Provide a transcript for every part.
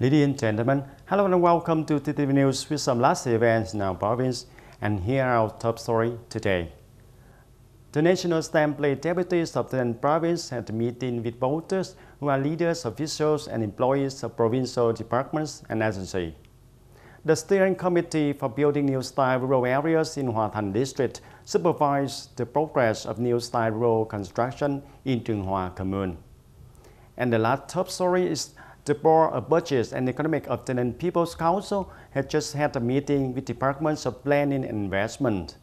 Ladies and gentlemen, hello and welcome to TTV News with some last events in our province, and here are our top story today. The National Assembly deputies of the province had a meeting with voters who are leaders, officials and employees of provincial departments and agencies. The Steering Committee for Building New Style Rural Areas in Hòa Thành District supervised the progress of new style rural construction in Trường Hòa Commune. And the last top story is the Board of Budget and Economic of the Ninh People's Council had just had a meeting with departments of planning and investment.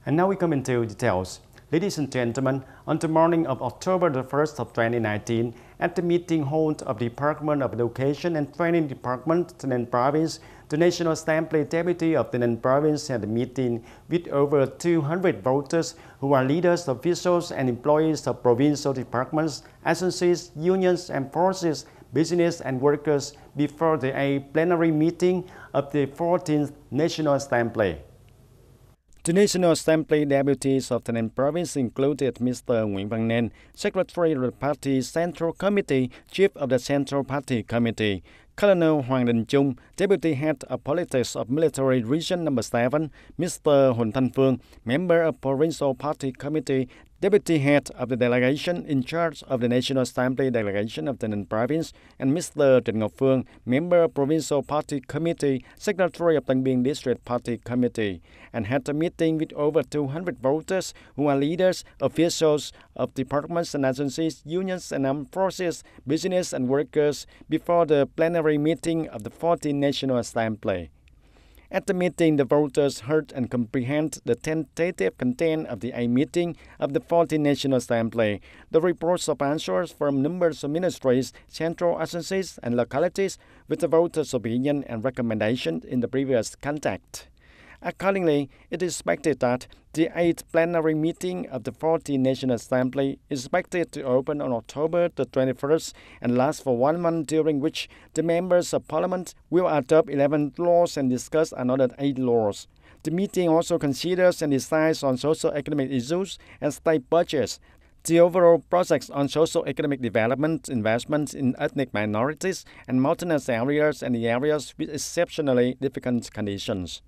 And now we come into details. Ladies and gentlemen, on the morning of October the 1st of 2019, at the meeting held of the Department of Education and Training Department, the Ninh Province, the National Assembly Deputy of the Ninh Province had a meeting with over 200 voters who are leaders, officials and employees of provincial departments, agencies, unions and forces, business and workers before the plenary meeting of the 14th National Assembly. The National Assembly deputies of the Ninh Province included Mr. Nguyễn Văn Nên, Secretary of the Party Central Committee, Chief of the Central Party Committee, Colonel Hoàng Đình Trung, Deputy Head of Politics of Military Region No. 7, Mr. Huỳnh Thanh Phương, Member of Provincial Party Committee, Deputy Head of the Delegation in charge of the National Assembly Delegation of the Ninh Province, and Mr. Trịnh Ngọc Phương, Member of Provincial Party Committee, Secretary of Tân Biên District Party Committee, and had a meeting with over 200 voters who are leaders, officials of departments and agencies, unions and armed forces, business and workers before the plenary meeting of the 14th National Assembly. At the meeting, the voters heard and comprehended the tentative content of the meeting of the 14th National Assembly, the reports of answers from numbers of ministries, central agencies and localities with the voters' opinion and recommendation in the previous contact. Accordingly, it is expected that the 8th plenary meeting of the 14th National Assembly is expected to open on October the 21st and last for 1 month, during which the members of Parliament will adopt 11 laws and discuss another 8 laws. The meeting also considers and decides on socio-economic issues and state budgets, the overall projects on socio-economic development, investments in ethnic minorities and mountainous areas and the areas with exceptionally difficult conditions.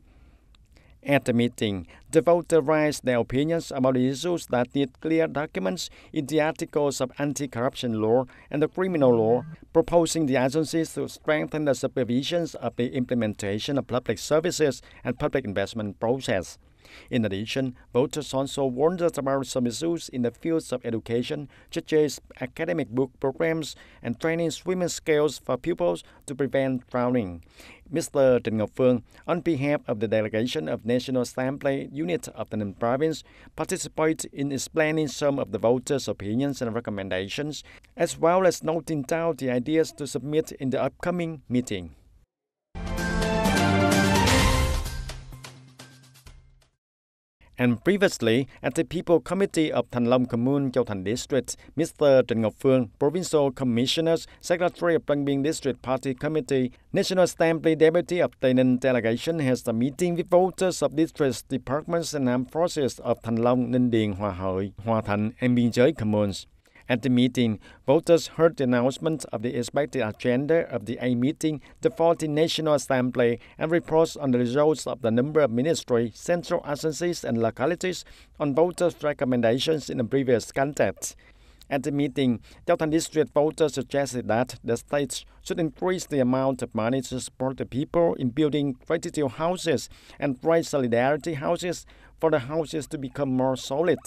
At the meeting, the voters raised their opinions about the issues that need clear documents in the articles of anti-corruption law and the criminal law, proposing the agencies to strengthen the supervision of the implementation of public services and public investment process. In addition, voters also wondered about some issues in the fields of education, such as academic book programs and training swimming skills for pupils to prevent drowning. Mr. Trịnh Ngọc Phương, on behalf of the delegation of National Assembly unit of the Ninh Province, participated in explaining some of the voters' opinions and recommendations, as well as noting down the ideas to submit in the upcoming meeting. And previously, at the People Committee of Thành Long Commune, Châu Thành District, Mr. Trịnh Ngọc Phương, Provincial Commissioners, Secretary of Tân Biên District Party Committee, National Assembly Deputy of TayNinhTV Delegation has a meeting with voters of districts, departments and armed forces of Thành Long, Ninh Điền, Hòa Hội, Hòa Thành and Biên Giới communes. At the meeting, voters heard the announcement of the expected agenda of the meeting, the 14th National Assembly, and reports on the results of the number of ministries, central agencies and localities on voters' recommendations in the previous context. At the meeting, Châu Thành District voters suggested that the state should increase the amount of money to support the people in building gratitude houses and raise solidarity houses for the houses to become more solid.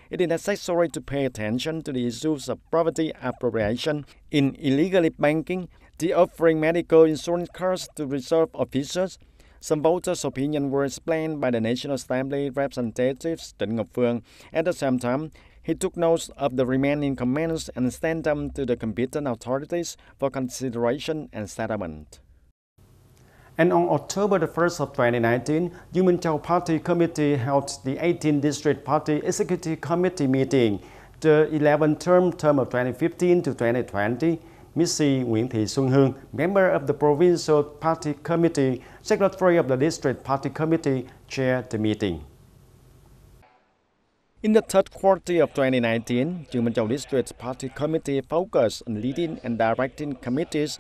It is necessary to pay attention to the issues of poverty appropriation in illegal banking, the offering medical insurance cards to reserve officers. Some voters' opinions were explained by the National Assembly representatives Trịnh Ngọc Phương. At the same time, he took notes of the remaining comments and sent them to the competent authorities for consideration and settlement. And on October the 1st of 2019, Human Châu Party Committee held the 18th District Party Executive Committee meeting. The 11th term of 2015 to 2020, Ms. Nguyễn Thị Xuân Hương, member of the Provincial Party Committee, Secretary of the District Party Committee, chaired the meeting. In the third quarter of 2019, Chungmantau District Party Committee focused on leading and directing committees,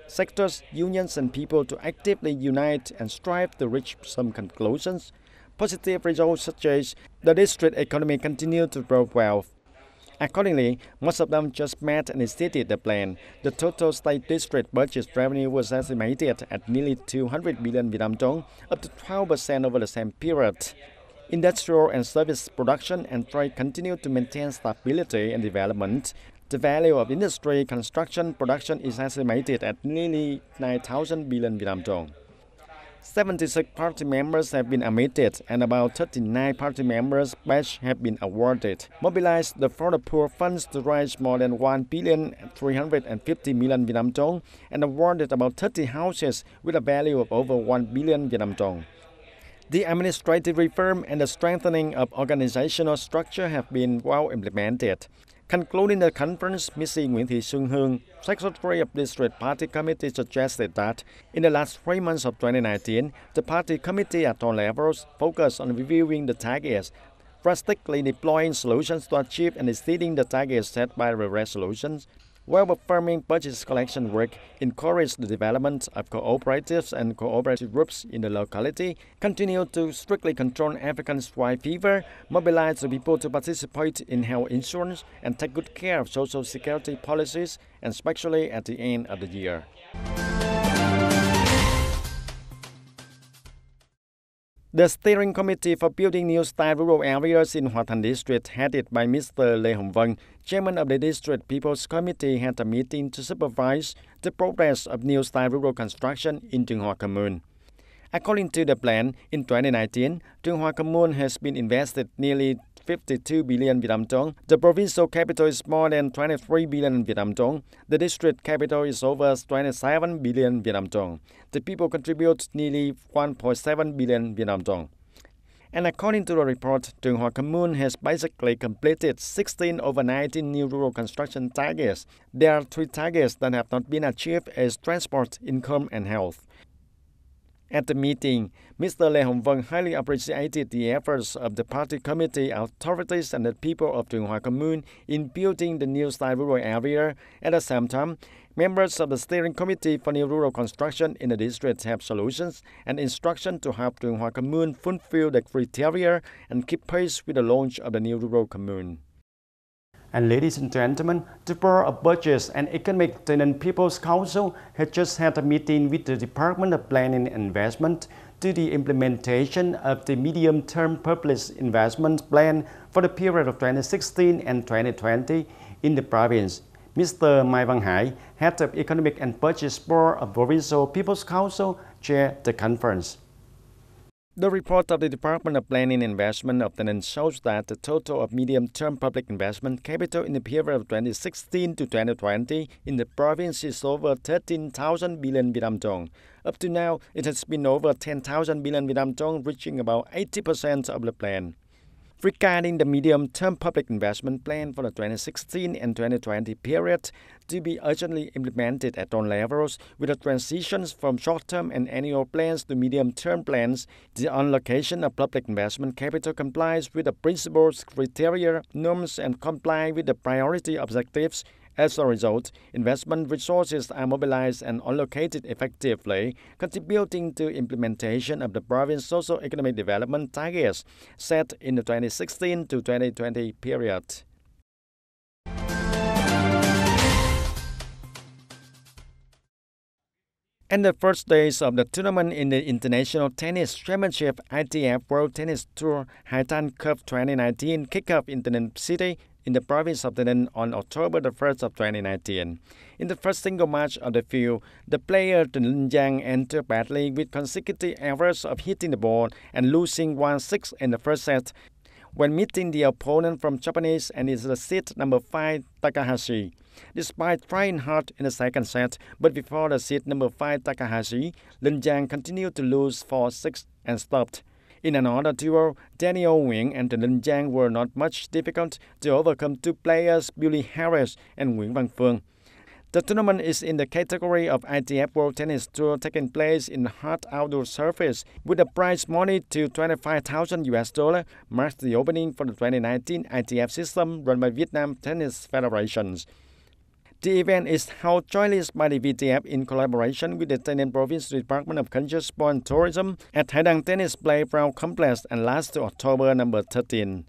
sectors, unions and people to actively unite and strive to reach some conclusions. Positive results such as the district economy continued to grow well. Accordingly, most of them just met and exceeded the plan. The total state district budget revenue was estimated at nearly 200 billion Vietnam dong, up to 12% over the same period. Industrial and service production and trade continued to maintain stability and development. The value of industry construction production is estimated at nearly 9,000 billion Vietnam dong. 76 party members have been admitted and about 39 party members badges have been awarded. Mobilized the For the Poor funds to raise more than 1,350 million Vietnam dong and awarded about 30 houses with a value of over 1 billion Vietnam dong. The administrative reform and the strengthening of organizational structure have been well implemented. Concluding the conference, Ms. Nguyễn Thị Xuân Hương, Secretary of District Party Committee, suggested that in the last 3 months of 2019, the party committee at all levels focused on reviewing the targets, drastically deploying solutions to achieve and exceeding the targets set by the resolutions, while performing budget collection work, encourage the development of cooperatives and cooperative groups in the locality, continue to strictly control African swine fever, mobilize the people to participate in health insurance, and take good care of social security policies, and especially at the end of the year. The Steering Committee for Building New Style Rural Areas in Hoa Thanh District, headed by Mr. Lê Hồng Vân, Chairman of the District People's Committee, had a meeting to supervise the progress of new style rural construction in Trung Hoa Commune. According to the plan, in 2019, Trung Hoa Commune has been invested nearly 52 billion Vietnam dong. The provincial capital is more than 23 billion Vietnam dong. The district capital is over 27 billion Vietnam dong. The people contribute nearly 1.7 billion Vietnam dong. And according to the report, Trung Hoa Commune has basically completed 16 over 19 new rural construction targets. There are 3 targets that have not been achieved as transport, income and health. At the meeting, Mr. Lê Hồng Vân highly appreciated the efforts of the party committee, authorities and the people of Trung Hoa Commune in building the new style rural area. At the same time, members of the Steering Committee for New Rural Construction in the district have solutions and instruction to help Trung Hoa Commune fulfill the criteria and keep pace with the launch of the new rural commune. And ladies and gentlemen, the Board of Budget and Economic TayNinhTV People's Council has just had a meeting with the Department of Planning and Investment to the implementation of the medium-term public investment plan for the period of 2016 and 2020 in the province. Mr. Mai Văn Hải, Head of Economic and Budget Board of Provincial People's Council, chaired the conference. The report of the Department of Planning and Investment of TayNinhTV shows that the total of medium-term public investment capital in the period of 2016 to 2020 in the province is over 13,000 billion Vietnam dong. Up to now, it has been over 10,000 billion Vietnam dong, reaching about 80% of the plan. Regarding the medium-term public investment plan for the 2016 and 2020 period to be urgently implemented at all levels, with the transitions from short-term and annual plans to medium-term plans, the allocation of public investment capital complies with the principles, criteria, norms, and comply with the priority objectives. As a result, investment resources are mobilized and allocated effectively, contributing to implementation of the province's socio-economic development targets set in the 2016 to 2020 period. And the first days of the tournament in the International Tennis Championship ITF World Tennis Tour Haitan Cup 2019 kicked off in TayNinhTV City in the province of Ninh on October the 1st of 2019. In the first single match of the field, the player Đăng entered badly with consecutive errors of hitting the ball and losing 1-6 in the first set. When meeting the opponent from Japanese and is the seed number 5 Takahashi. Despite trying hard in the second set, but before the seed number 5 Takahashi, Đăng continued to lose 4-6 and stopped. In another duel, Daniel Nguyễn and Đăng were not much difficult to overcome 2 players, Billy Harris and Nguyễn Văn Phương. The tournament is in the category of ITF World Tennis Tour taking place in hard outdoor surface with a prize money to $25,000 marks the opening for the 2019 ITF system run by Vietnam Tennis Federations. The event is held jointly by the VTF in collaboration with the Tây Ninh Province Department of Culture, Sport and Tourism at Thái Đăng Tennis Playground Complex and lasts to October number 13.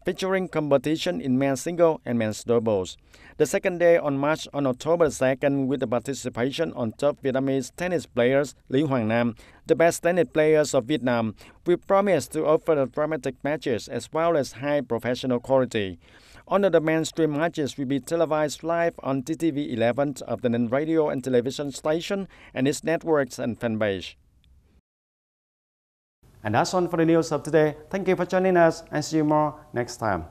Featuring competition in men's single and men's doubles. The second day on October 2nd with the participation on top Vietnamese tennis players Lý Hoàng Nam, the best tennis players of Vietnam. We promise to offer the dramatic matches as well as high professional quality. All of the mainstream matches will be televised live on TTV11 of the Ninh radio and television station and its networks and fan page. And that's all for the news of today. Thank you for joining us and see you more next time.